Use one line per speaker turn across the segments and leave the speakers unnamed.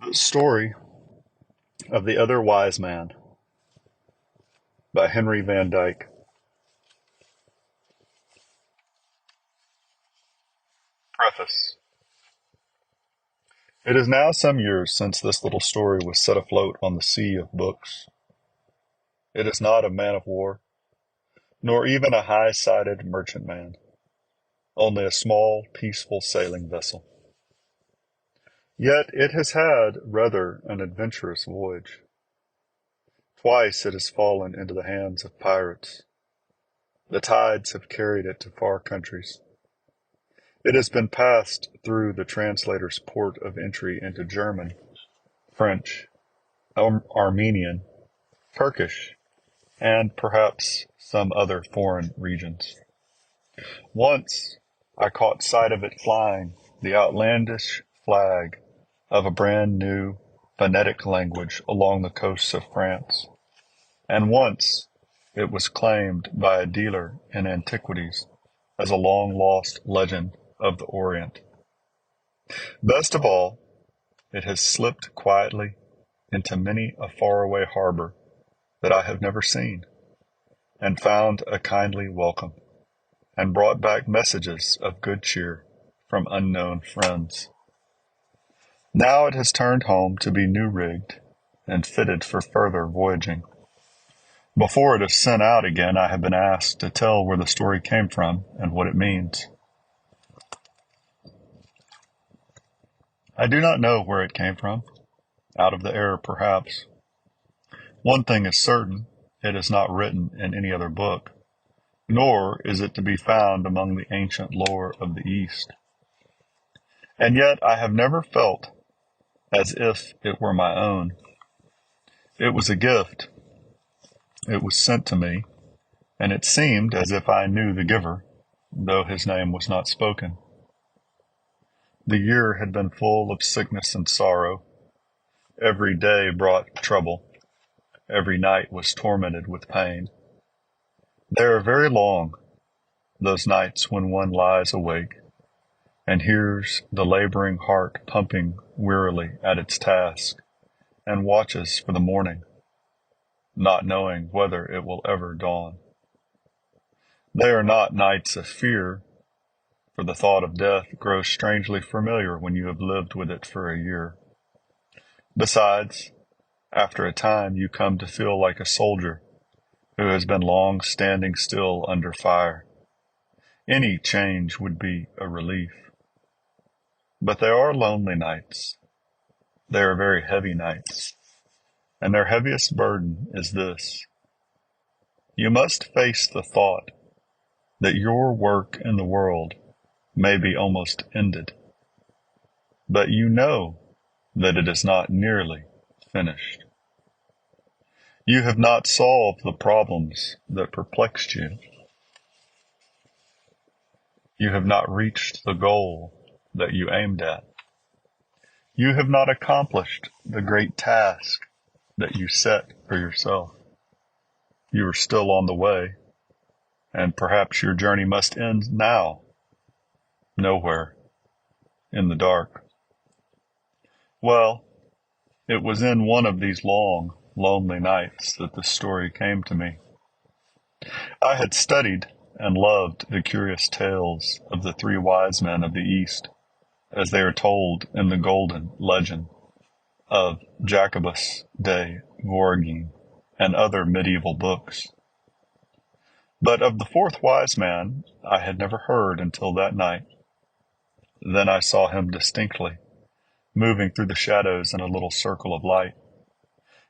The Story of the Other Wise Man by Henry Van Dyke. Preface. It is now some years since this little story was set afloat on the sea of books. It is not a man of war, nor even a high-sided merchantman, only a small, peaceful sailing vessel. Yet it has had rather an adventurous voyage. Twice it has fallen into the hands of pirates. The tides have carried it to far countries. It has been passed through the translator's port of entry into German, French, Armenian, Turkish, and perhaps some other foreign regions. Once I caught sight of it flying the outlandish flag of a brand new phonetic language along the coasts of France, and once it was claimed by a dealer in antiquities as a long-lost legend of the Orient. Best of all, it has slipped quietly into many a faraway harbor that I have never seen, and found a kindly welcome, and brought back messages of good cheer from unknown friends. Now it has turned home to be new-rigged and fitted for further voyaging. Before it is sent out again, I have been asked to tell where the story came from and what it means. I do not know where it came from. Out of the air, perhaps. One thing is certain, it is not written in any other book, nor is it to be found among the ancient lore of the East. And yet I have never felt as if it were my own. It was a gift. It was sent to me, and it seemed as if I knew the giver, though his name was not spoken. The year had been full of sickness and sorrow. Every day brought trouble. Every night was tormented with pain. They are very long, those nights when one lies awake and hears the laboring heart pumping wearily at its task and watches for the morning, not knowing whether it will ever dawn. They are not nights of fear, for the thought of death grows strangely familiar when you have lived with it for a year. Besides, after a time you come to feel like a soldier who has been long standing still under fire. Any change would be a relief. But they are lonely nights. They are very heavy nights. And their heaviest burden is this. You must face the thought that your work in the world may be almost ended, but you know that it is not nearly finished. You have not solved the problems that perplexed you. You have not reached the goal that you aimed at. You have not accomplished the great task that you set for yourself. You are still on the way, and perhaps your journey must end now, nowhere, in the dark. Well, it was in one of these long, lonely nights that the story came to me. I had studied and loved the curious tales of the three wise men of the East, as they are told in the golden legend of Jacobus de Voragine and other medieval books. But of the fourth wise man I had never heard until that night. Then I saw him distinctly, moving through the shadows in a little circle of light.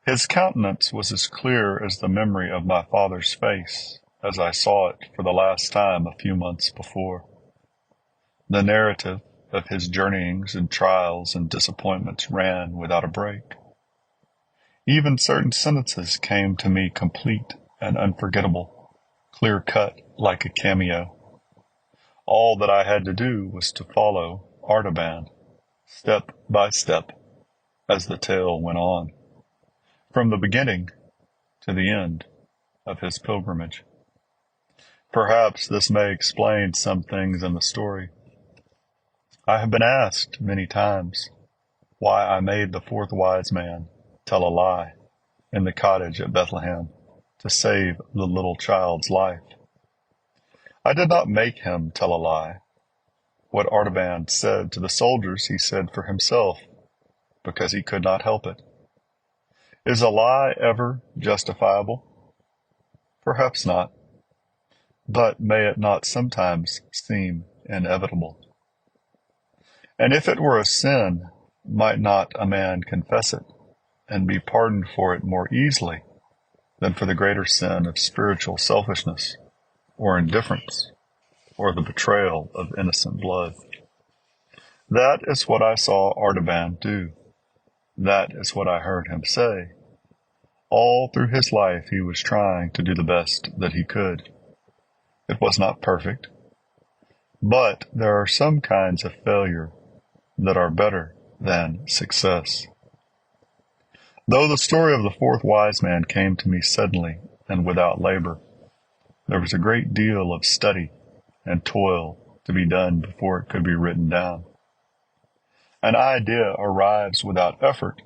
His countenance was as clear as the memory of my father's face as I saw it for the last time a few months before. The narrative of his journeyings and trials and disappointments ran without a break. Even certain sentences came to me complete and unforgettable, clear-cut like a cameo. All that I had to do was to follow Artaban, step by step, as the tale went on, from the beginning to the end of his pilgrimage. Perhaps this may explain some things in the story. I have been asked many times, why I made the fourth wise man tell a lie in the cottage at Bethlehem to save the little child's life. I did not make him tell a lie. What Artaban said to the soldiers he said for himself, because he could not help it. Is a lie ever justifiable? Perhaps not. But may it not sometimes seem inevitable? And if it were a sin, might not a man confess it and be pardoned for it more easily than for the greater sin of spiritual selfishness or indifference or the betrayal of innocent blood? That is what I saw Artaban do. That is what I heard him say. All through his life he was trying to do the best that he could. It was not perfect, but there are some kinds of failure that are better than success. Though the story of the fourth wise man came to me suddenly and without labor, there was a great deal of study and toil to be done before it could be written down. An idea arrives without effort.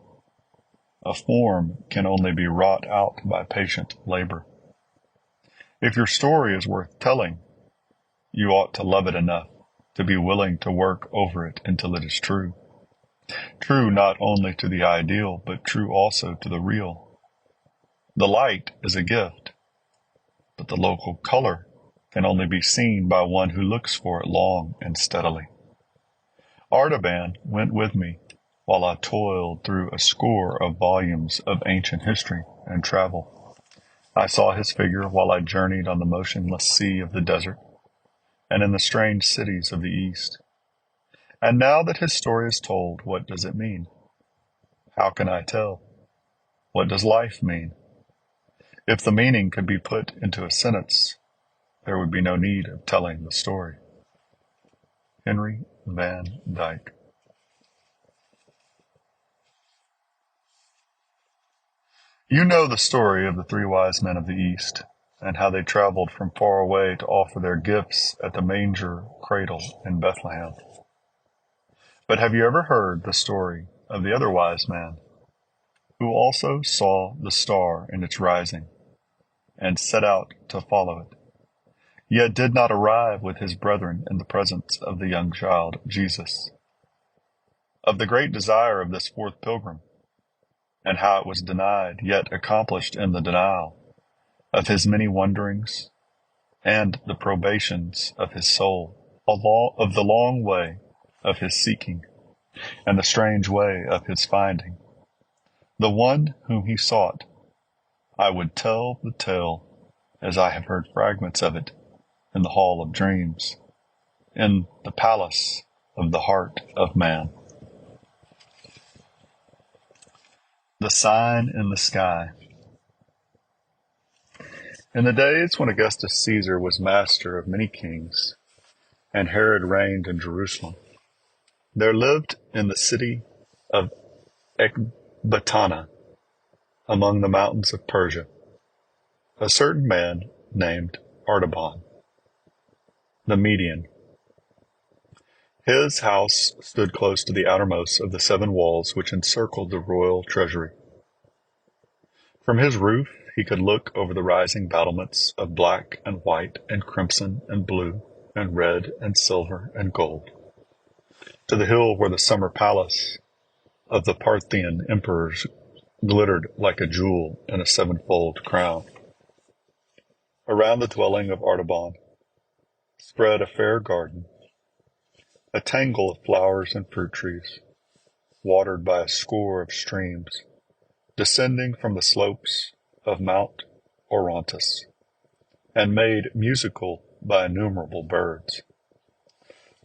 A form can only be wrought out by patient labor. If your story is worth telling, you ought to love it enough to be willing to work over it until it is true. True not only to the ideal, but true also to the real. The light is a gift, but the local color can only be seen by one who looks for it long and steadily. Artaban went with me while I toiled through a score of volumes of ancient history and travel. I saw his figure while I journeyed on the motionless sea of the desert and in the strange cities of the East. And now that his story is told, what does it mean? How can I tell? What does life mean? If the meaning could be put into a sentence, there would be no need of telling the story. Henry Van Dyke. You know the story of the three wise men of the East, and how they traveled from far away to offer their gifts at the manger cradle in Bethlehem. But have you ever heard the story of the other wise man, who also saw the star in its rising, and set out to follow it, yet did not arrive with his brethren in the presence of the young child Jesus? Of the great desire of this fourth pilgrim, and how it was denied, yet accomplished in the denial, of his many wanderings, and the probations of his soul, of the long way of his seeking, and the strange way of his finding. The one whom he sought, I would tell the tale as I have heard fragments of it in the hall of dreams, in the palace of the heart of man. The sign in the sky. In the days when Augustus Caesar was master of many kings, and Herod reigned in Jerusalem, there lived in the city of Ecbatana, among the mountains of Persia, a certain man named Artaban, the Median. His house stood close to the outermost of the 7 walls which encircled the royal treasury. From his roof he could look over the rising battlements of black and white and crimson and blue and red and silver and gold, to the hill where the summer palace of the Parthian emperors glittered like a jewel in a 7-fold crown. Around the dwelling of Artaban spread a fair garden, a tangle of flowers and fruit trees, watered by a score of streams, descending from the slopes of Mount Orontes, and made musical by innumerable birds.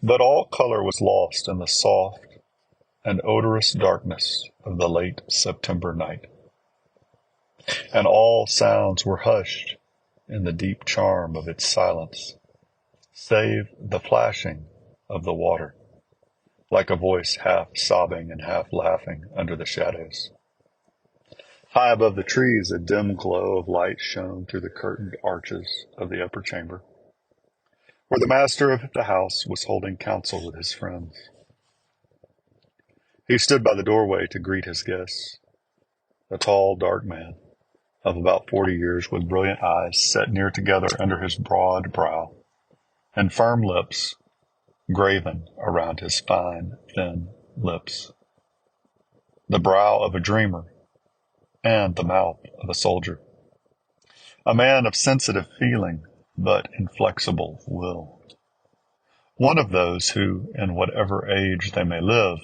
But all color was lost in the soft and odorous darkness of the late September night, and all sounds were hushed in the deep charm of its silence, save the flashing of the water, like a voice half sobbing and half laughing under the shadows. High above the trees, a dim glow of light shone through the curtained arches of the upper chamber, where the master of the house was holding counsel with his friends. He stood by the doorway to greet his guests, a tall, dark man of about 40 years with brilliant eyes set near together under his broad brow, and firm lips graven around his fine, thin lips. The brow of a dreamer and the mouth of a soldier. A man of sensitive feeling, but inflexible will. One of those who, in whatever age they may live,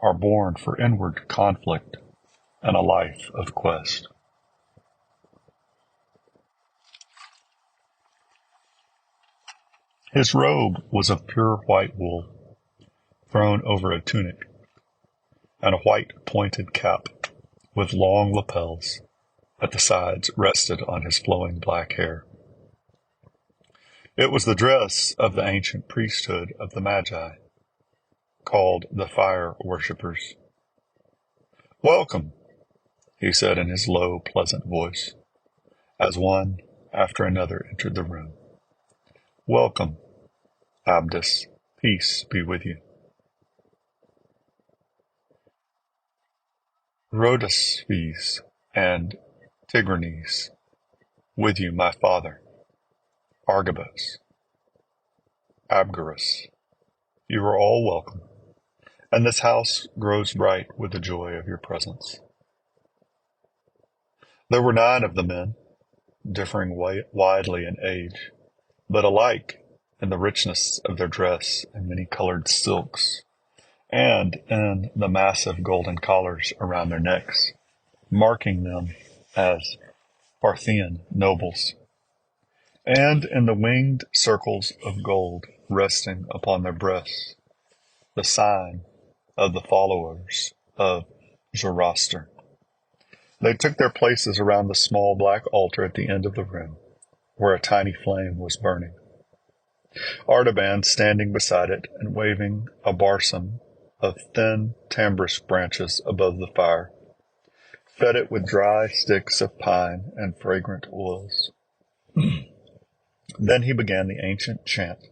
are born for inward conflict and a life of quest. His robe was of pure white wool, thrown over a tunic, and a white pointed cap with long lapels at the sides rested on his flowing black hair. It was the dress of the ancient priesthood of the Magi, called the fire worshippers. "Welcome," he said in his low, pleasant voice, as one after another entered the room. "Welcome, Abdus. Peace be with you." "Rhodaspes and Tigranes, with you, my father. Argabus, Abgarus, you are all welcome, and this house grows bright with the joy of your presence." There were 9 of the men, differing widely in age, but alike in the richness of their dress and many-colored silks, and in the massive golden collars around their necks, marking them as Parthian nobles, and in the winged circles of gold resting upon their breasts, the sign of the followers of Zoroaster. They took their places around the small black altar at the end of the room, where a tiny flame was burning. Artaban, standing beside it and waving a barsom of thin tamarisk branches above the fire, fed it with dry sticks of pine and fragrant oils. Then he began the ancient chant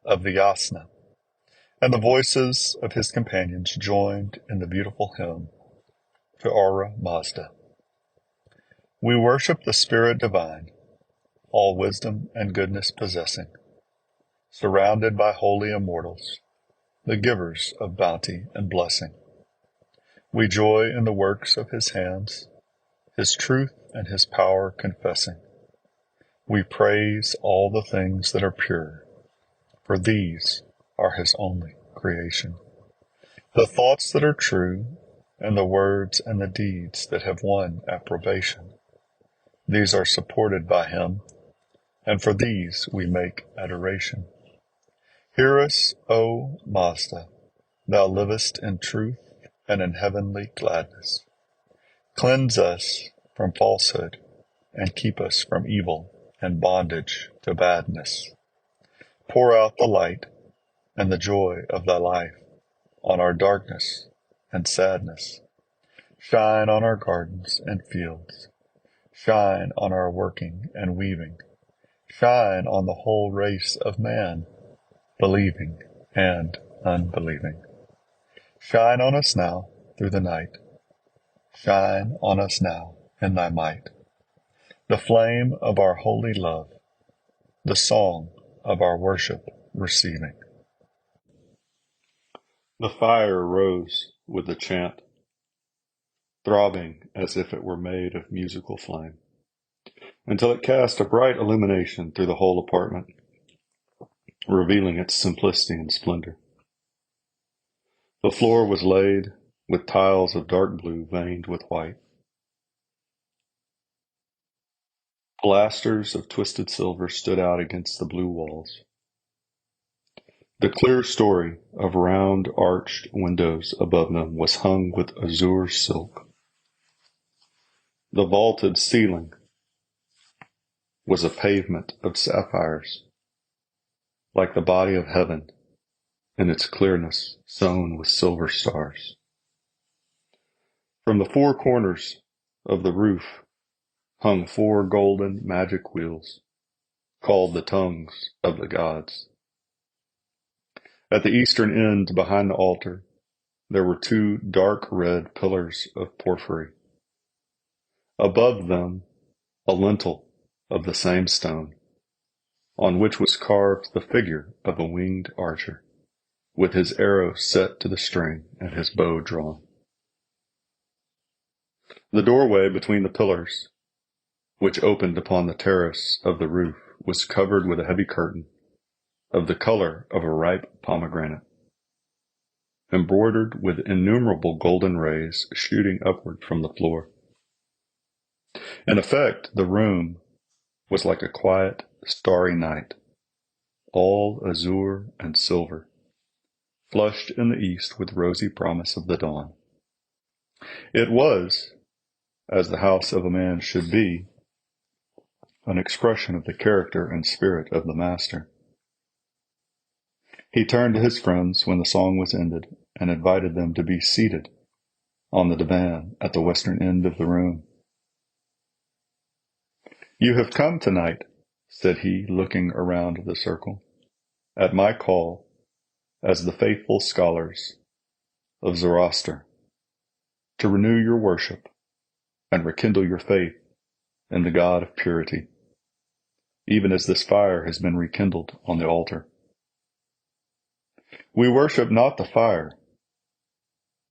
of the yasna, and the voices of his companions joined in the beautiful hymn to Ahura Mazda. "We worship the Spirit divine, all wisdom and goodness possessing, surrounded by holy immortals, the givers of bounty and blessing. We joy in the works of his hands, his truth and his power confessing. We praise all the things that are pure, for these are his only creation. The thoughts that are true, and the words and the deeds that have won approbation, these are supported by him, and for these we make adoration. Hear us, O Mazda, thou livest in truth and in heavenly gladness. Cleanse us from falsehood, and keep us from evil and bondage to badness. Pour out the light and the joy of thy life on our darkness and sadness. Shine on our gardens and fields. Shine on our working and weaving. Shine on the whole race of man, believing and unbelieving. Shine on us now through the night. Shine on us now in thy might. The flame of our holy love, the song of our worship receiving." The fire rose with the chant, throbbing as if it were made of musical flame, until it cast a bright illumination through the whole apartment, revealing its simplicity and splendor. The floor was laid with tiles of dark blue veined with white. Pilasters of twisted silver stood out against the blue walls. The clear story of round arched windows above them was hung with azure silk. The vaulted ceiling was a pavement of sapphires, like the body of heaven in its clearness sown with silver stars. From the 4 corners of the roof hung 4 golden magic wheels, called the tongues of the gods. At the eastern end, behind the altar, there were two dark red pillars of porphyry. Above them, a lintel of the same stone, on which was carved the figure of a winged archer, with his arrow set to the string and his bow drawn. The doorway between the pillars, which opened upon the terrace of the roof, was covered with a heavy curtain of the color of a ripe pomegranate, embroidered with innumerable golden rays shooting upward from the floor. In effect, the room was like a quiet, starry night, all azure and silver, flushed in the east with rosy promise of the dawn. It was, as the house of a man should be, an expression of the character and spirit of the master. He turned to his friends when the song was ended and invited them to be seated on the divan at the western end of the room. "You have come tonight," said he, looking around the circle, "at my call as the faithful scholars of Zoroaster, to renew your worship and rekindle your faith in the God of purity, even as this fire has been rekindled on the altar. We worship not the fire,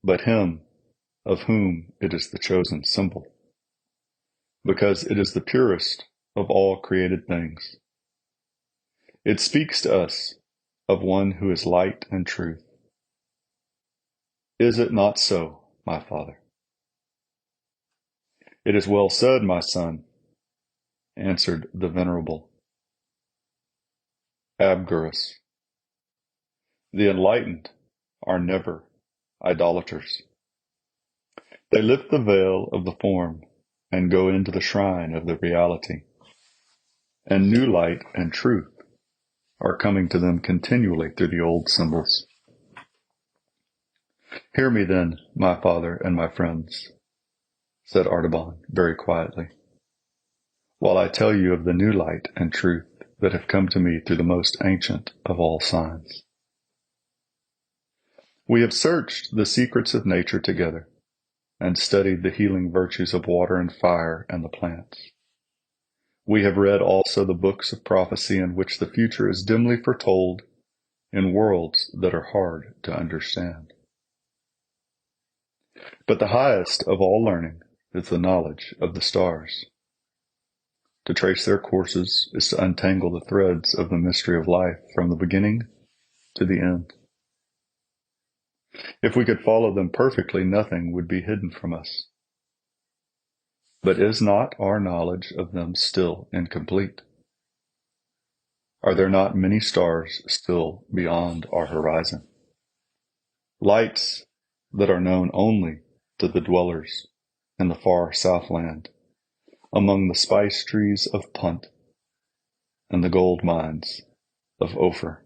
but him of whom it is the chosen symbol, because it is the purest of all created things. It speaks to us of one who is light and truth. Is it not so, my father?" "It is well said, my son," answered the venerable Abgarus. "The enlightened are never idolaters. They lift the veil of the form and go into the shrine of the reality, and new light and truth are coming to them continually through the old symbols. Hear me then, my father and my friends," said Artaban very quietly, "while I tell you of the new light and truth that have come to me through the most ancient of all signs. We have searched the secrets of nature together and studied the healing virtues of water and fire and the plants. We have read also the books of prophecy in which the future is dimly foretold in worlds that are hard to understand. But the highest of all learning is the knowledge of the stars. To trace their courses is to untangle the threads of the mystery of life from the beginning to the end. If we could follow them perfectly, nothing would be hidden from us. But is not our knowledge of them still incomplete? Are there not many stars still beyond our horizon? Lights that are known only to the dwellers in the far southland, among the spice trees of Punt and the gold mines of Ophir."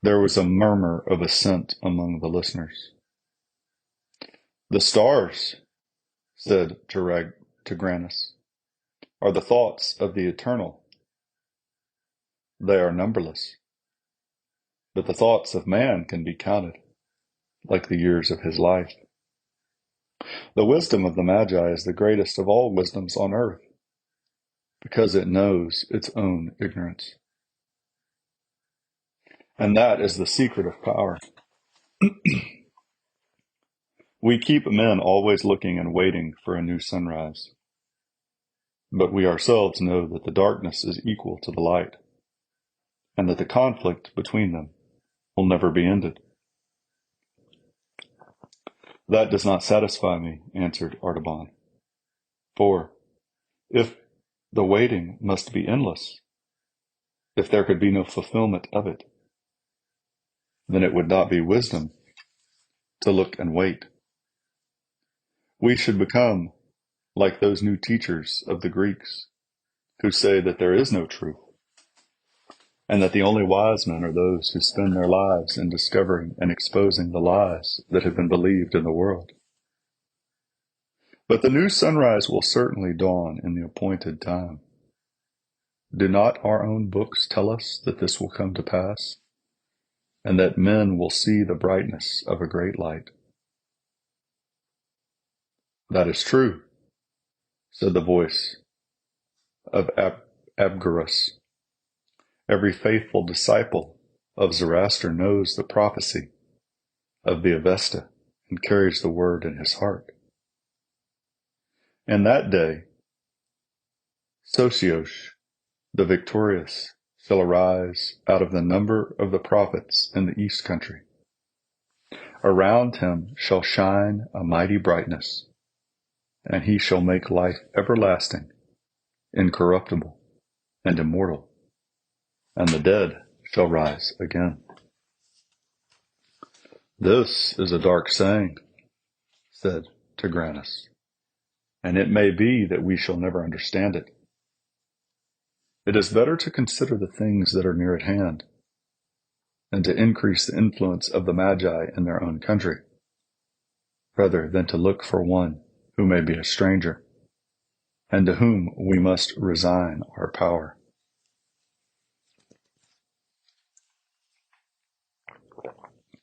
There was a murmur of assent among the listeners. "The stars," said Tigranes, "are the thoughts of the eternal. They are numberless, but the thoughts of man can be counted, like the years of his life. The wisdom of the Magi is the greatest of all wisdoms on earth, because it knows its own ignorance. And that is the secret of power. We keep men always looking and waiting for a new sunrise, but we ourselves know that the darkness is equal to the light, and that the conflict between them will never be ended." "That does not satisfy me," answered Artaban. "For if the waiting must be endless, if there could be no fulfillment of it, then it would not be wisdom to look and wait. We should become like those new teachers of the Greeks who say that there is no truth, and that the only wise men are those who spend their lives in discovering and exposing the lies that have been believed in the world. But the new sunrise will certainly dawn in the appointed time. Do not our own books tell us that this will come to pass? and that men will see the brightness of a great light. That is true, said the voice of Abgarus. Every faithful disciple of Zoroaster knows the prophecy of the Avesta and carries the word in his heart. In that day, Socios, the victorious, shall arise out of the number of the prophets in the east country. Around him shall shine a mighty brightness, and he shall make life everlasting, incorruptible, and immortal, and the dead shall rise again. This is a dark saying, said Tigranes, and it may be that we shall never understand it. It is better to consider the things that are near at hand, and to increase the influence of the Magi in their own country, rather than to look for one who may be a stranger, and to whom we must resign our power.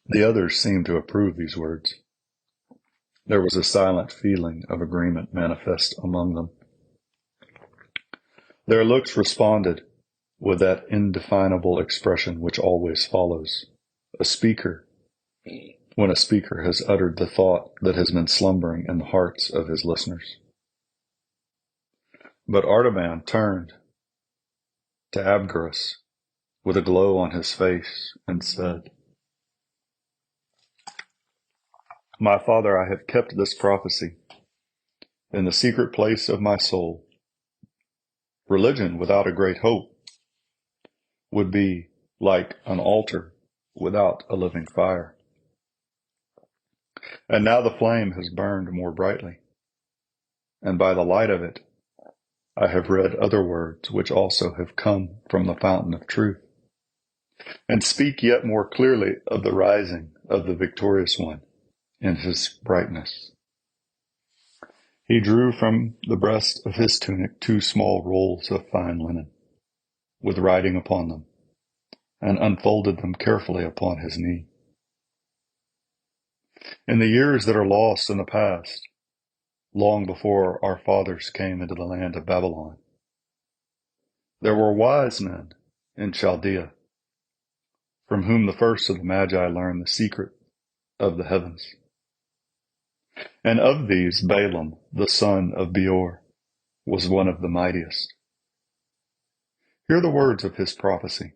The others seemed to approve these words. There was a silent feeling of agreement manifest among them. Their looks responded with that indefinable expression which always follows when a speaker has uttered the thought that has been slumbering in the hearts of his listeners. But Artaban turned to Abgarus with a glow on his face and said, My father, I have kept this prophecy in the secret place of my soul. Religion without a great hope would be like an altar without a living fire. And now the flame has burned more brightly, and by the light of it I have read other words which also have come from the fountain of truth, and speak yet more clearly of the rising of the victorious one in his brightness. He drew from the breast of his tunic 2 small rolls of fine linen, with writing upon them, and unfolded them carefully upon his knee. In the years that are lost in the past, long before our fathers came into the land of Babylon, there were wise men in Chaldea, from whom the first of the Magi learned the secret of the heavens. And of these, Balaam, the son of Beor, was one of the mightiest. Hear the words of his prophecy.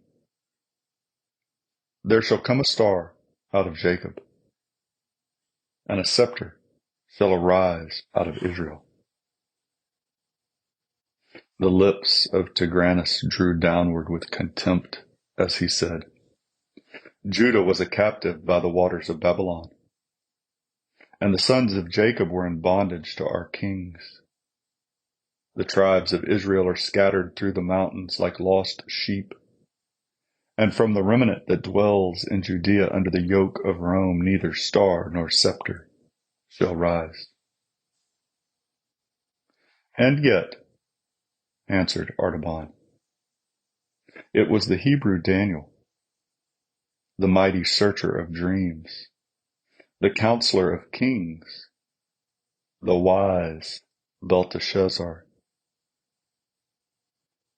There shall come a star out of Jacob, and a scepter shall arise out of Israel. The lips of Tigranes drew downward with contempt as he said, Judah was a captive by the waters of Babylon, and the sons of Jacob were in bondage to our kings. The tribes of Israel are scattered through the mountains like lost sheep, and from the remnant that dwells in Judea under the yoke of Rome neither star nor scepter shall rise. And yet, answered Artaban, it was the Hebrew Daniel, the mighty searcher of dreams, the counselor of kings, the wise Belteshazzar,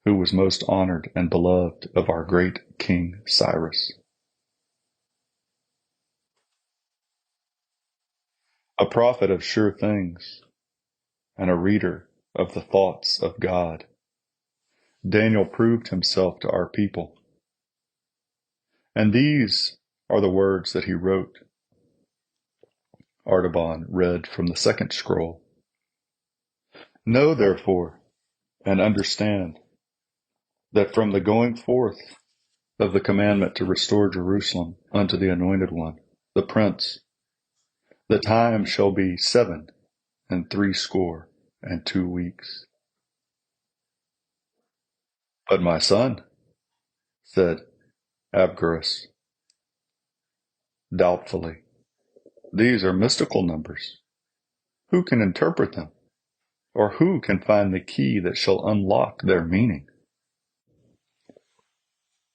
who was most honored and beloved of our great King Cyrus. A prophet of sure things and a reader of the thoughts of God, Daniel proved himself to our people. And these are the words that he wrote. Artaban read from the second scroll. Know, therefore, and understand that from the going forth of the commandment to restore Jerusalem unto the Anointed One, the Prince, the time shall be 7 62 weeks. But my son, said Abgarus, doubtfully, these are mystical numbers. Who can interpret them? Or who can find the key that shall unlock their meaning?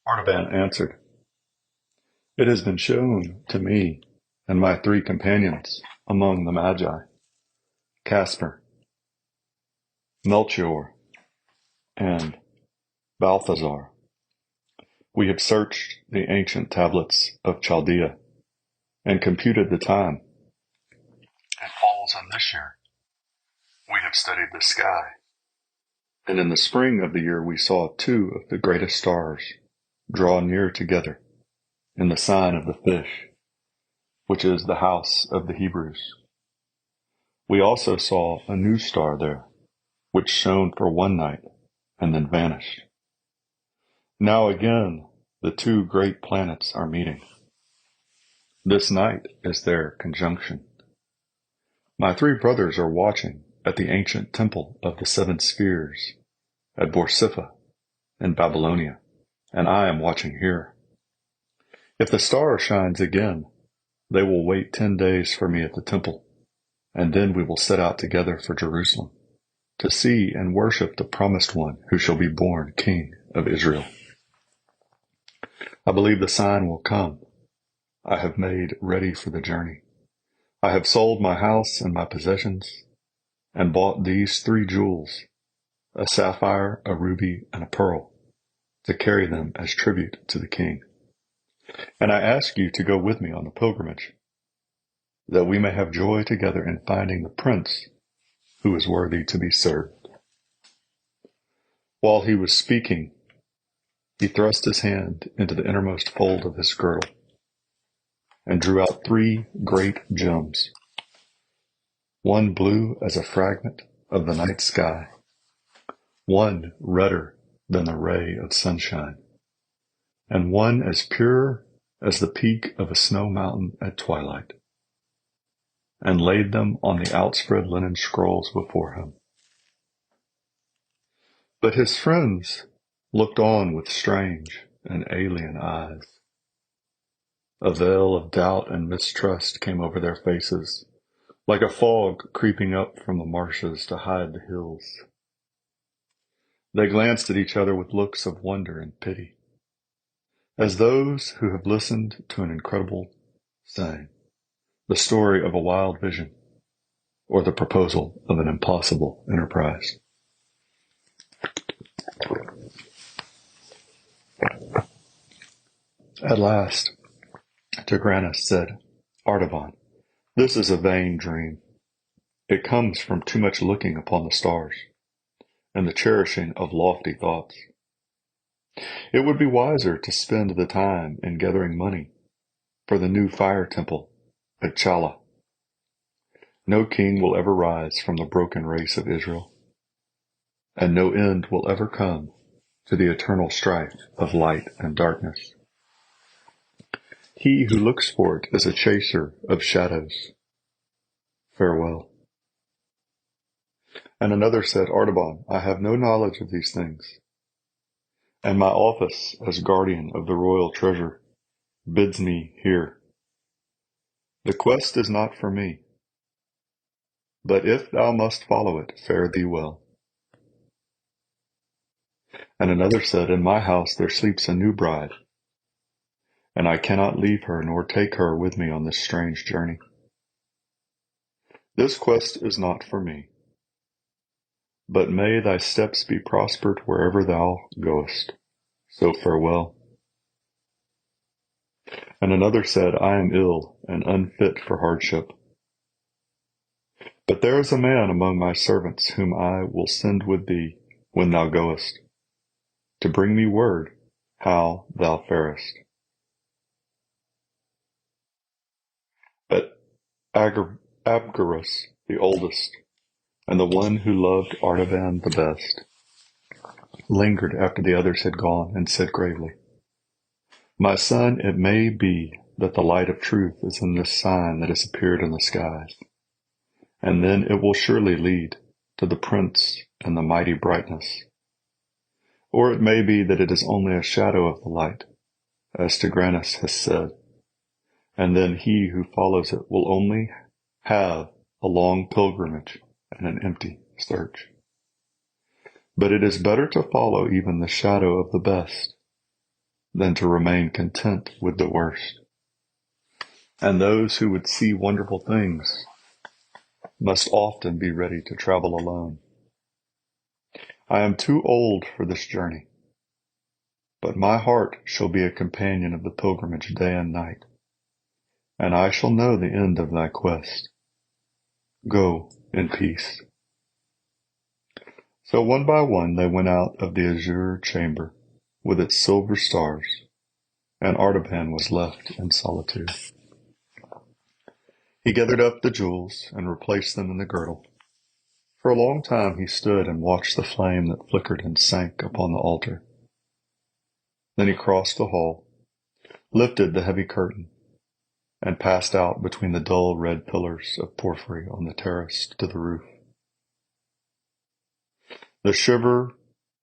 Artaban answered, It has been shown to me and my 3 companions among the Magi, Casper, Melchior, and Balthazar. We have searched the ancient tablets of Chaldea and computed the time. It falls on this year. We have studied the sky, and in the spring of the year we saw 2 of the greatest stars draw near together in the sign of the fish, which is the house of the Hebrews. We also saw a new star there, which shone for 1 night and then vanished. Now again, the 2 great planets are meeting. This night is their conjunction. My 3 brothers are watching at the ancient temple of the 7 spheres at Borsippa in Babylonia, and I am watching here. If the star shines again, they will wait 10 days for me at the temple, and then we will set out together for Jerusalem to see and worship the promised one who shall be born King of Israel. I believe the sign will come. I have made ready for the journey. I have sold my house and my possessions and bought these 3 jewels, a sapphire, a ruby, and a pearl, to carry them as tribute to the king. And I ask you to go with me on the pilgrimage, that we may have joy together in finding the prince who is worthy to be served. While he was speaking, he thrust his hand into the innermost fold of his girdle and drew out 3 great gems, one blue as a fragment of the night sky, one redder than the ray of sunshine, and one as pure as the peak of a snow mountain at twilight, and laid them on the outspread linen scrolls before him. But his friends looked on with strange and alien eyes. A veil of doubt and mistrust came over their faces, like a fog creeping up from the marshes to hide the hills. They glanced at each other with looks of wonder and pity, as those who have listened to an incredible saying, the story of a wild vision, or the proposal of an impossible enterprise. At last, Tigranes said, Artaban, this is a vain dream. It comes from too much looking upon the stars and the cherishing of lofty thoughts. It would be wiser to spend the time in gathering money for the new fire temple at Chala. No king will ever rise from the broken race of Israel, and no end will ever come to the eternal strife of light and darkness. He who looks for it is a chaser of shadows. Farewell. And another said, Artaban, I have no knowledge of these things, and my office as guardian of the royal treasure bids me here. The quest is not for me, but if thou must follow it, fare thee well. And another said, in my house there sleeps a new bride, and I cannot leave her nor take her with me on this strange journey. This quest is not for me, but may thy steps be prospered wherever thou goest. So farewell. And another said, I am ill and unfit for hardship. But there is a man among my servants whom I will send with thee when thou goest, to bring me word how thou farest. But Abgarus, the oldest, and the one who loved Artaban the best, lingered after the others had gone and said gravely, My son, it may be that the light of truth is in this sign that has appeared in the skies, and then it will surely lead to the prince and the mighty brightness. Or it may be that it is only a shadow of the light, as Tigranes has said, and then he who follows it will only have a long pilgrimage and an empty search. But it is better to follow even the shadow of the best than to remain content with the worst. And those who would see wonderful things must often be ready to travel alone. I am too old for this journey, but my heart shall be a companion of the pilgrimage day and night, and I shall know the end of thy quest. Go in peace. So one by one they went out of the azure chamber with its silver stars, and Artaban was left in solitude. He gathered up the jewels and replaced them in the girdle. For a long time he stood and watched the flame that flickered and sank upon the altar. Then he crossed the hall, lifted the heavy curtain, and passed out between the dull red pillars of porphyry on the terrace to the roof. The shiver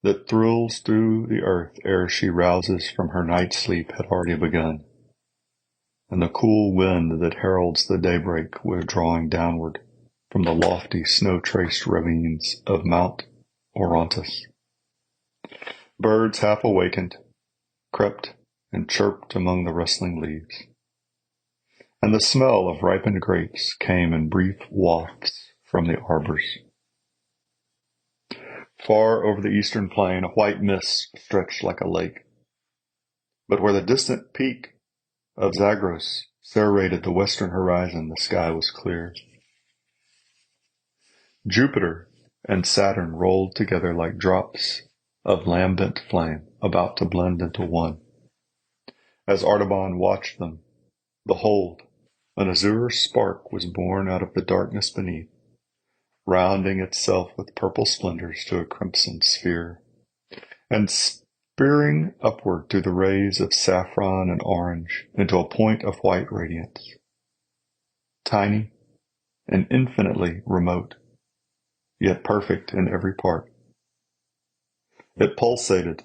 that thrills through the earth ere she rouses from her night sleep had already begun, and the cool wind that heralds the daybreak was drawing downward from the lofty snow-traced ravines of Mount Orontes. Birds half awakened crept and chirped among the rustling leaves, and the smell of ripened grapes came in brief wafts from the arbors. Far over the eastern plain a white mist stretched like a lake, but where the distant peak of Zagros serrated the western horizon, the sky was clear. Jupiter and Saturn rolled together like drops of lambent flame about to blend into one. As Artaban watched them, behold, an azure spark was born out of the darkness beneath, rounding itself with purple splendors to a crimson sphere, and spearing upward through the rays of saffron and orange into a point of white radiance. Tiny and infinitely remote, yet perfect in every part. It pulsated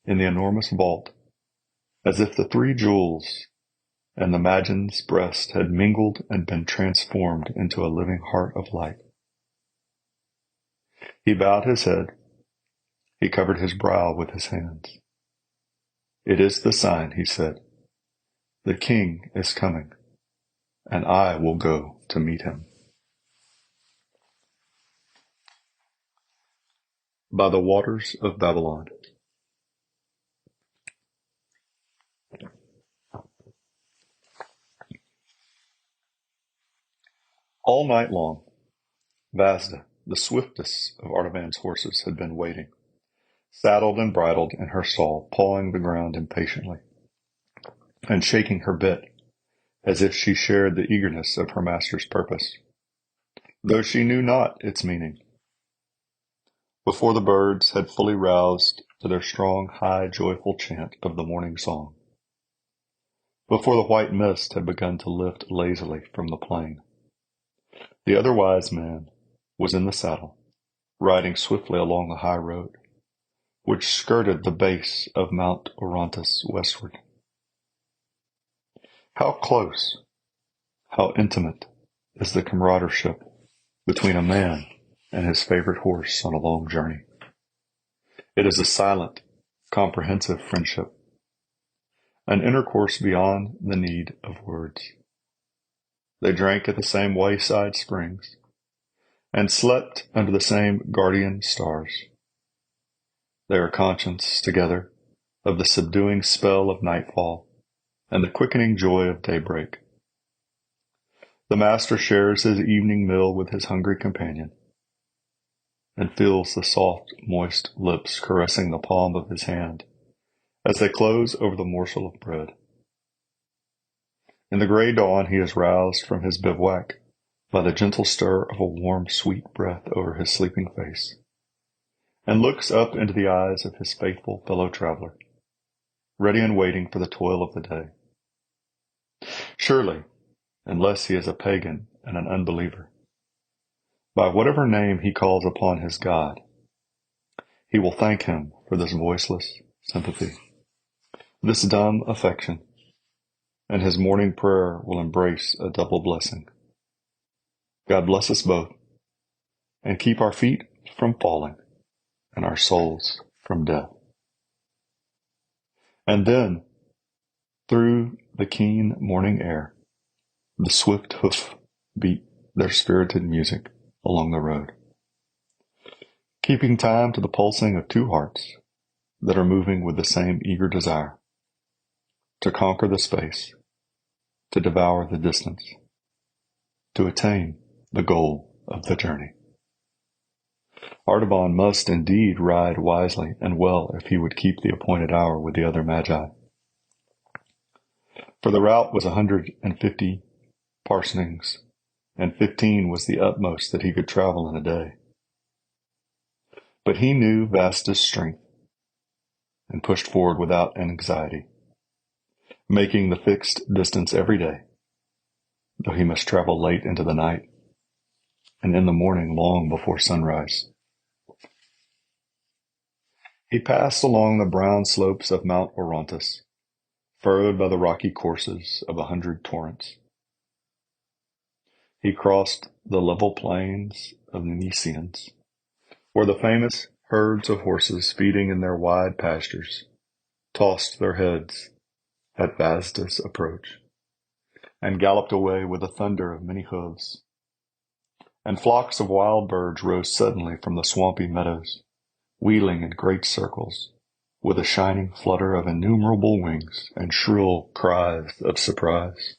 in the enormous vault, as if the three jewels and the Magi's breast had mingled and been transformed into a living heart of light. He bowed his head. He covered his brow with his hands. "It is the sign," he said. "The king is coming, and I will go to meet him." By the waters of Babylon. All night long, Vasda, the swiftest of Artaban's horses, had been waiting, saddled and bridled in her stall, pawing the ground impatiently, and shaking her bit as if she shared the eagerness of her master's purpose, though she knew not its meaning. Before the birds had fully roused to their strong, high, joyful chant of the morning song, before the white mist had begun to lift lazily from the plain, the other wise man was in the saddle, riding swiftly along the high road, which skirted the base of Mount Orontes westward. How close, how intimate is the comradeship between a man and his favorite horse on a long journey. It is a silent, comprehensive friendship, an intercourse beyond the need of words. They drank at the same wayside springs and slept under the same guardian stars. They are conscious together of the subduing spell of nightfall and the quickening joy of daybreak. The master shares his evening meal with his hungry companion and feels the soft, moist lips caressing the palm of his hand as they close over the morsel of bread. In the gray dawn he is roused from his bivouac by the gentle stir of a warm, sweet breath over his sleeping face, and looks up into the eyes of his faithful fellow traveler, ready and waiting for the toil of the day. Surely, unless he is a pagan and an unbeliever, by whatever name he calls upon his God, he will thank him for this voiceless sympathy, this dumb affection, and his morning prayer will embrace a double blessing. God bless us both, and keep our feet from falling and our souls from death. And then, through the keen morning air, The swift hoof beat their spirited music along the road, keeping time to the pulsing of two hearts that are moving with the same eager desire to conquer the space, to devour the distance, to attain the goal of the journey. Artaban must indeed ride wisely and well if he would keep the appointed hour with the other Magi. For the route was 150 parsonings, and 15 was the utmost that he could travel in a day. But he knew Vasta's strength and pushed forward without anxiety, making the fixed distance every day, though he must travel late into the night and in the morning long before sunrise. He passed along the brown slopes of Mount Orontes, furrowed by the rocky courses of 100 torrents. He crossed the level plains of the Niceans, where the famous herds of horses feeding in their wide pastures tossed their heads at Vasta's approach, and galloped away with the thunder of many hooves. And flocks of wild birds rose suddenly from the swampy meadows, wheeling in great circles, with a shining flutter of innumerable wings and shrill cries of surprise.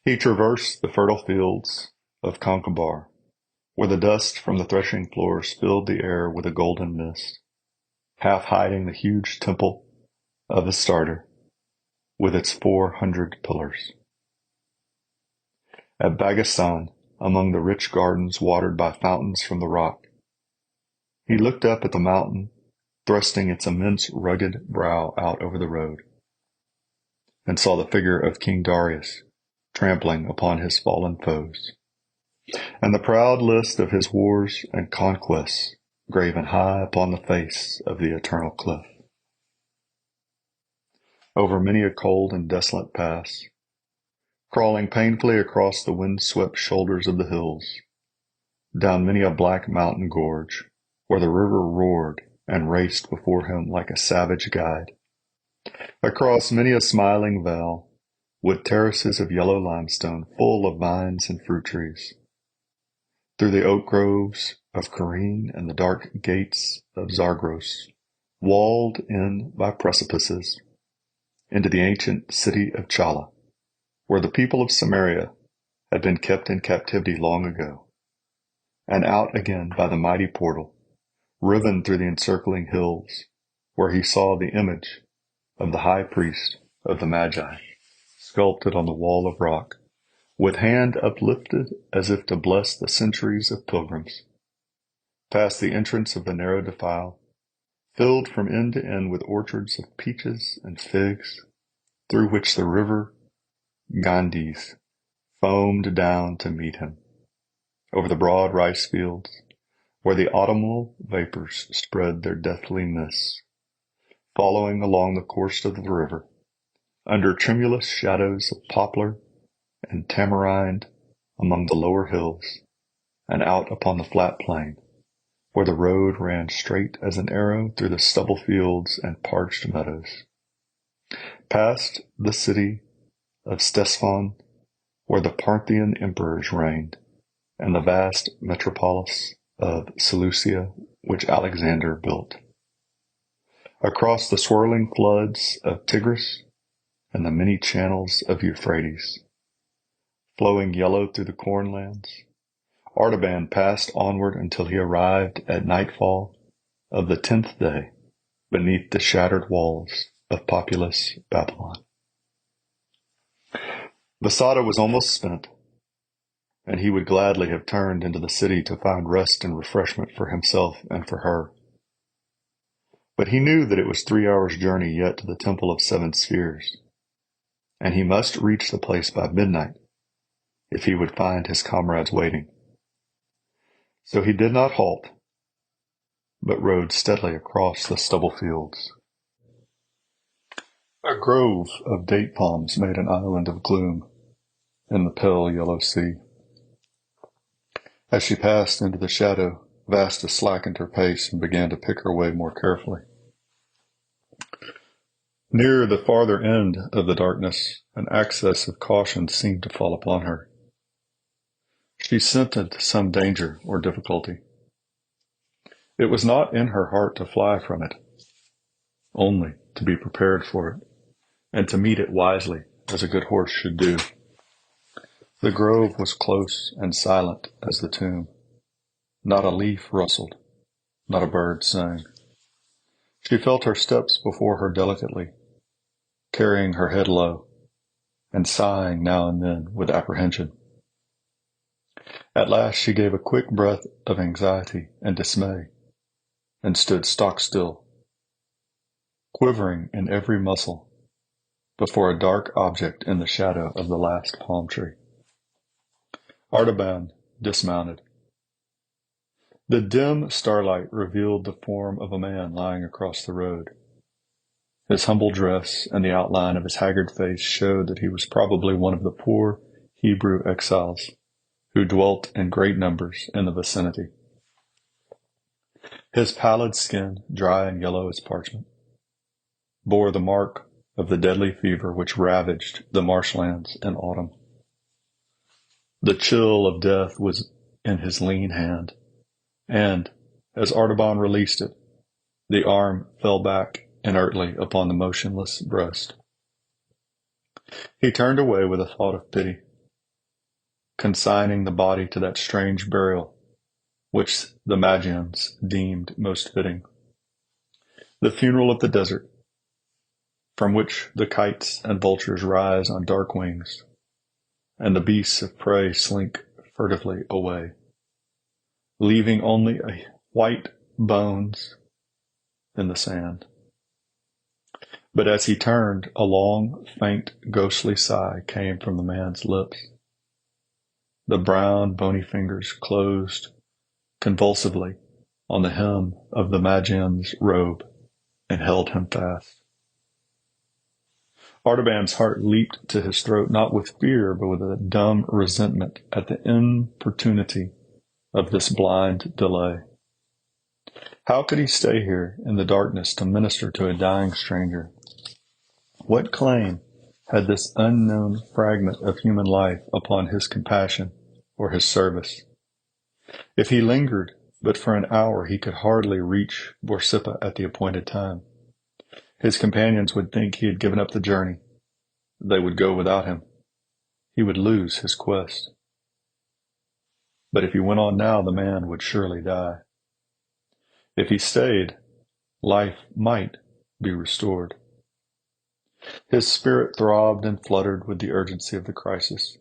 He traversed the fertile fields of Concobar, where the dust from the threshing floors filled the air with a golden mist, half hiding the huge temple of Astarte with its 400 pillars. At Bagassan, among the rich gardens watered by fountains from the rock, he looked up at the mountain, thrusting its immense rugged brow out over the road, and saw the figure of King Darius trampling upon his fallen foes, and the proud list of his wars and conquests graven high upon the face of the eternal cliff. Over many a cold and desolate pass, crawling painfully across the wind-swept shoulders of the hills, down many a black mountain gorge, where the river roared and raced before him like a savage guide, across many a smiling vale, with terraces of yellow limestone full of vines and fruit trees, through the oak groves of Carene and the dark gates of Zagros, walled in by precipices, into the ancient city of Chala, where the people of Samaria had been kept in captivity long ago, and out again by the mighty portal, riven through the encircling hills, where he saw the image of the high priest of the Magi, sculpted on the wall of rock, with hand uplifted as if to bless the centuries of pilgrims, past the entrance of the narrow defile, filled from end to end with orchards of peaches and figs, through which the river Ganges foamed down to meet him, over the broad rice fields, where the autumnal vapors spread their deathly mists, following along the course of the river, under tremulous shadows of poplar and tamarind among the lower hills, and out upon the flat plain, where the road ran straight as an arrow through the stubble fields and parched meadows, past the city of Ctesiphon, where the Parthian emperors reigned, and the vast metropolis of Seleucia, which Alexander built, across the swirling floods of Tigris and the many channels of Euphrates, flowing yellow through the cornlands, Artaban passed onward until he arrived at nightfall of the 10th day beneath the shattered walls of populous Babylon. Vasada was almost spent, and he would gladly have turned into the city to find rest and refreshment for himself and for her. But he knew that it was 3 hours' journey yet to the Temple of Seven Spheres, and he must reach the place by midnight if he would find his comrades waiting. So he did not halt, but rode steadily across the stubble fields. A grove of date palms made an island of gloom in the pale yellow sea. As she passed into the shadow, Vasta slackened her pace and began to pick her way more carefully. Near the farther end of the darkness, an access of caution seemed to fall upon her. She scented some danger or difficulty. It was not in her heart to fly from it, only to be prepared for it, and to meet it wisely, as a good horse should do. The grove was close and silent as the tomb. Not a leaf rustled, not a bird sang. She felt her steps before her delicately, carrying her head low, and sighing now and then with apprehension. At last she gave a quick breath of anxiety and dismay, and stood stock still, quivering in every muscle, before a dark object in the shadow of the last palm tree. Artaban dismounted. The dim starlight revealed the form of a man lying across the road. His humble dress and the outline of his haggard face showed that he was probably one of the poor Hebrew exiles who dwelt in great numbers in the vicinity. His pallid skin, dry and yellow as parchment, bore the mark of the deadly fever which ravaged the marshlands in autumn. The chill of death was in his lean hand, and, as Artaban released it, the arm fell back inertly upon the motionless breast. He turned away with a thought of pity, consigning the body to that strange burial which the Magians deemed most fitting. The funeral of the desert, from which the kites and vultures rise on dark wings, and the beasts of prey slink furtively away, leaving only white bones in the sand. But as he turned, a long, faint, ghostly sigh came from the man's lips. The brown, bony fingers closed convulsively on the hem of the Magian's robe and held him fast. Artaban's heart leaped to his throat, not with fear, but with a dumb resentment at the importunity of this blind delay. How could he stay here in the darkness to minister to a dying stranger? What claim had this unknown fragment of human life upon his compassion or his service? If he lingered but for an hour, he could hardly reach Borsippa at the appointed time. His companions would think he had given up the journey. They would go without him. He would lose his quest. But if he went on now, the man would surely die. If he stayed, life might be restored. His spirit throbbed and fluttered with the urgency of the crisis.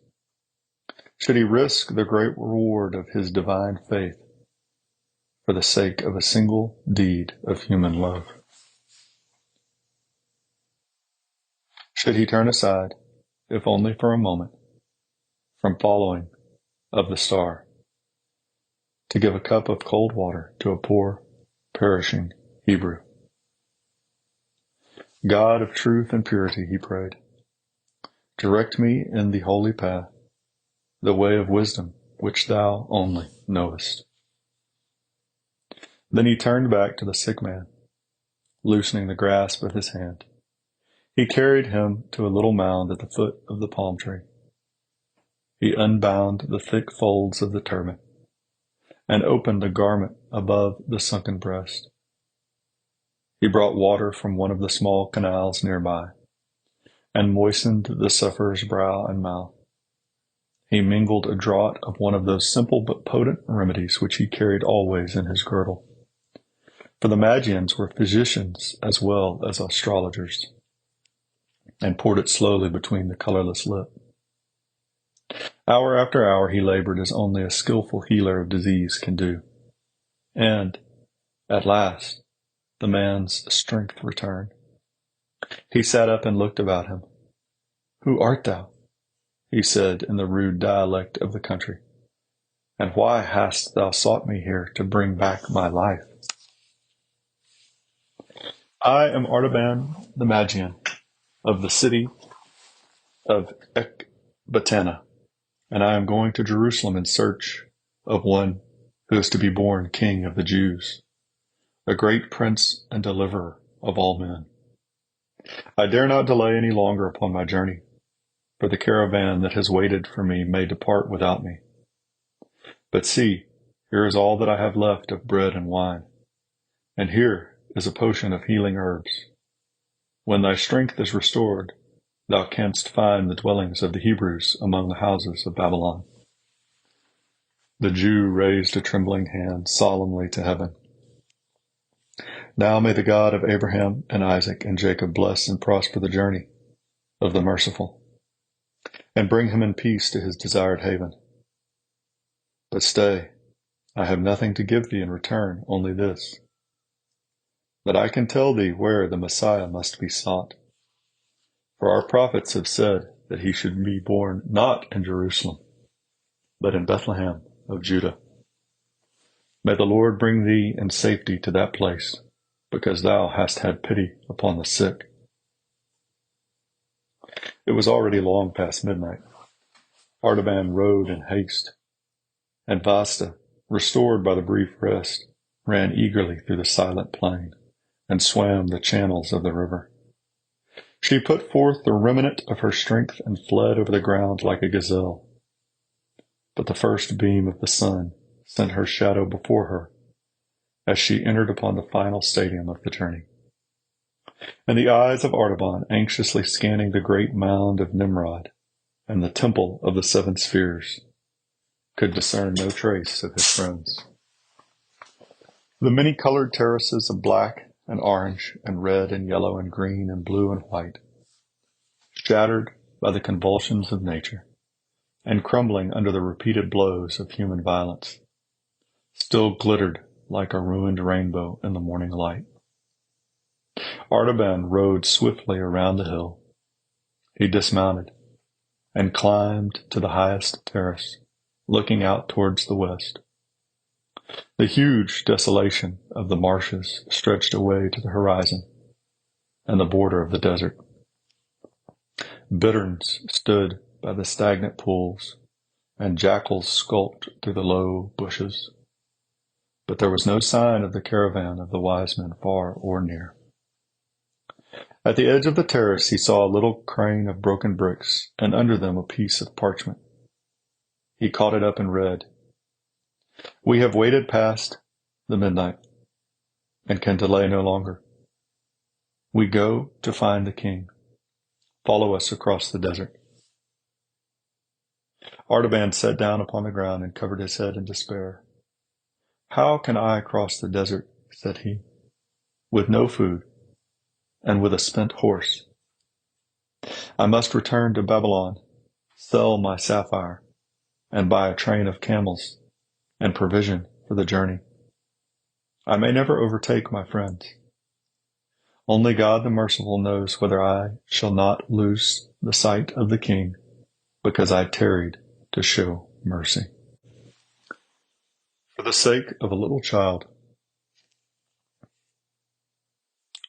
Should he risk the great reward of his divine faith for the sake of a single deed of human love? Should he turn aside, if only for a moment, from following of the star, to give a cup of cold water to a poor, perishing Hebrew? God of truth and purity, he prayed, direct me in the holy path, the way of wisdom which thou only knowest. Then he turned back to the sick man, loosening the grasp of his hand. He carried him to a little mound at the foot of the palm tree. He unbound the thick folds of the turban and opened the garment above the sunken breast. He brought water from one of the small canals nearby and moistened the sufferer's brow and mouth. He mingled a draught of one of those simple but potent remedies which he carried always in his girdle. For the Magians were physicians as well as astrologers, and poured it slowly between the colorless lip. Hour after hour he labored as only a skillful healer of disease can do. And, at last, the man's strength returned. He sat up and looked about him. "Who art thou?" he said in the rude dialect of the country. "And why hast thou sought me here to bring back my life?" "I am Artaban the Magian, of the city of Ecbatana, and I am going to Jerusalem in search of one who is to be born King of the Jews, a great prince and deliverer of all men." I dare not delay any longer upon my journey, for the caravan that has waited for me may depart without me. But see, here is all that I have left of bread and wine, and here is a potion of healing herbs. When thy strength is restored, thou canst find the dwellings of the Hebrews among the houses of Babylon. The Jew raised a trembling hand solemnly to heaven. Now may the God of Abraham and Isaac and Jacob bless and prosper the journey of the merciful, and bring him in peace to his desired haven. But stay, I have nothing to give thee in return, only this, that I can tell thee where the Messiah must be sought. For our prophets have said that he should be born not in Jerusalem, but in Bethlehem of Judah. May the Lord bring thee in safety to that place, because thou hast had pity upon the sick. It was already long past midnight. Artaban rode in haste, and Vasta, restored by the brief rest, ran eagerly through the silent plain and swam the channels of the river. She put forth the remnant of her strength and fled over the ground like a gazelle. But the first beam of the sun sent her shadow before her as she entered upon the final stadium of the journey. And the eyes of Artaban, anxiously scanning the great mound of Nimrod and the temple of the seven spheres, could discern no trace of his friends. The many-colored terraces of black and orange and red and yellow and green and blue and white, shattered by the convulsions of nature and crumbling under the repeated blows of human violence, still glittered like a ruined rainbow in the morning light. Artaban rode swiftly around the hill. He dismounted and climbed to the highest terrace, looking out towards the west. The huge desolation of the marshes stretched away to the horizon and the border of the desert. Bitterns stood by the stagnant pools, and jackals skulked through the low bushes. But there was no sign of the caravan of the wise men far or near. At the edge of the terrace he saw a little crane of broken bricks, and under them a piece of parchment. He caught it up and read, "We have waited past the midnight, and can delay no longer. We go to find the king. Follow us across the desert." Artaban sat down upon the ground and covered his head in despair. "How can I cross the desert," said he, "with no food and with a spent horse? I must return to Babylon, sell my sapphire, and buy a train of camels and provision for the journey. I may never overtake my friends. Only God the merciful knows whether I shall not lose the sight of the king because I tarried to show mercy." For the sake of a little child,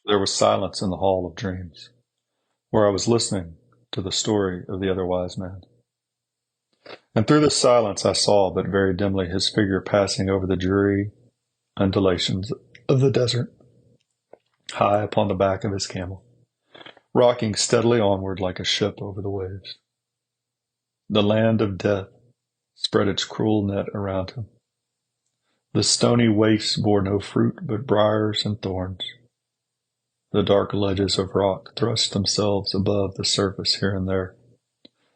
there was silence in the hall of dreams, where I was listening to the story of the other wise man. And through this silence I saw but very dimly his figure passing over the dreary undulations of the desert, high upon the back of his camel, rocking steadily onward like a ship over the waves. The land of death spread its cruel net around him. The stony wastes bore no fruit but briars and thorns. The dark ledges of rock thrust themselves above the surface here and there,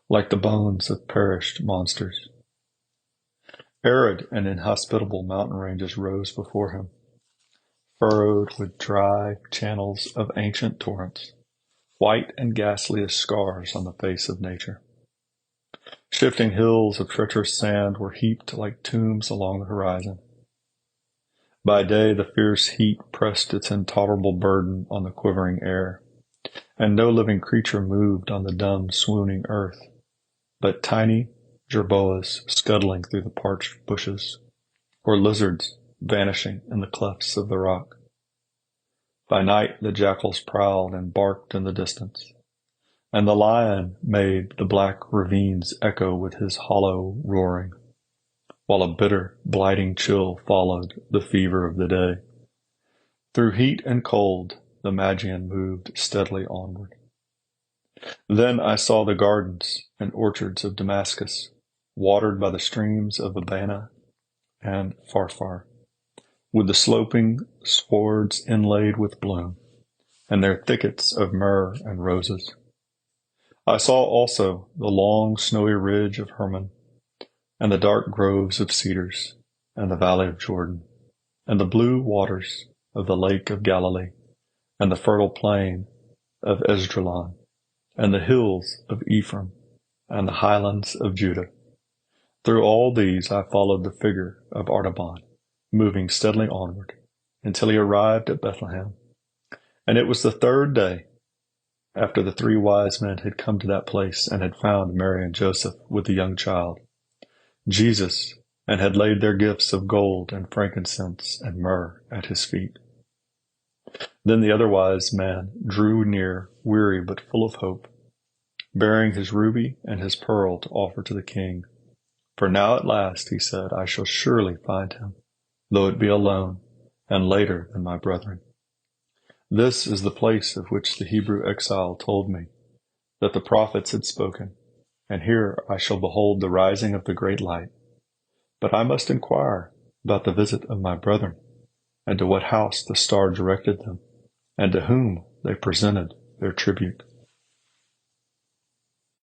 like the bones of perished monsters. Arid and inhospitable mountain ranges rose before him, furrowed with dry channels of ancient torrents, white and ghastly as scars on the face of nature. Shifting hills of treacherous sand were heaped like tombs along the horizon. By day the fierce heat pressed its intolerable burden on the quivering air, and no living creature moved on the dumb, swooning earth, but tiny jerboas scuttling through the parched bushes, or lizards vanishing in the clefts of the rock. By night the jackals prowled and barked in the distance, and the lion made the black ravines echo with his hollow roaring, while a bitter, blighting chill followed the fever of the day. Through heat and cold, the Magian moved steadily onward. Then I saw the gardens and orchards of Damascus, watered by the streams of Abana and Pharphar, with the sloping swards inlaid with bloom, and their thickets of myrrh and roses. I saw also the long snowy ridge of Hermon, and the dark groves of cedars, and the valley of Jordan, and the blue waters of the lake of Galilee, and the fertile plain of Esdraelon, and the hills of Ephraim, and the highlands of Judah. Through all these I followed the figure of Artaban, moving steadily onward, until he arrived at Bethlehem. And it was the third day after the 3 wise men had come to that place and had found Mary and Joseph with the young child, Jesus, and had laid their gifts of gold and frankincense and myrrh at his feet. Then the other wise man drew near, weary but full of hope, bearing his ruby and his pearl to offer to the king. For now at last, he said, I shall surely find him, though it be alone, and later than my brethren. This is the place of which the Hebrew exile told me, that the prophets had spoken, and here I shall behold the rising of the great light. But I must inquire about the visit of my brethren, and to what house the star directed them, and to whom they presented their tribute.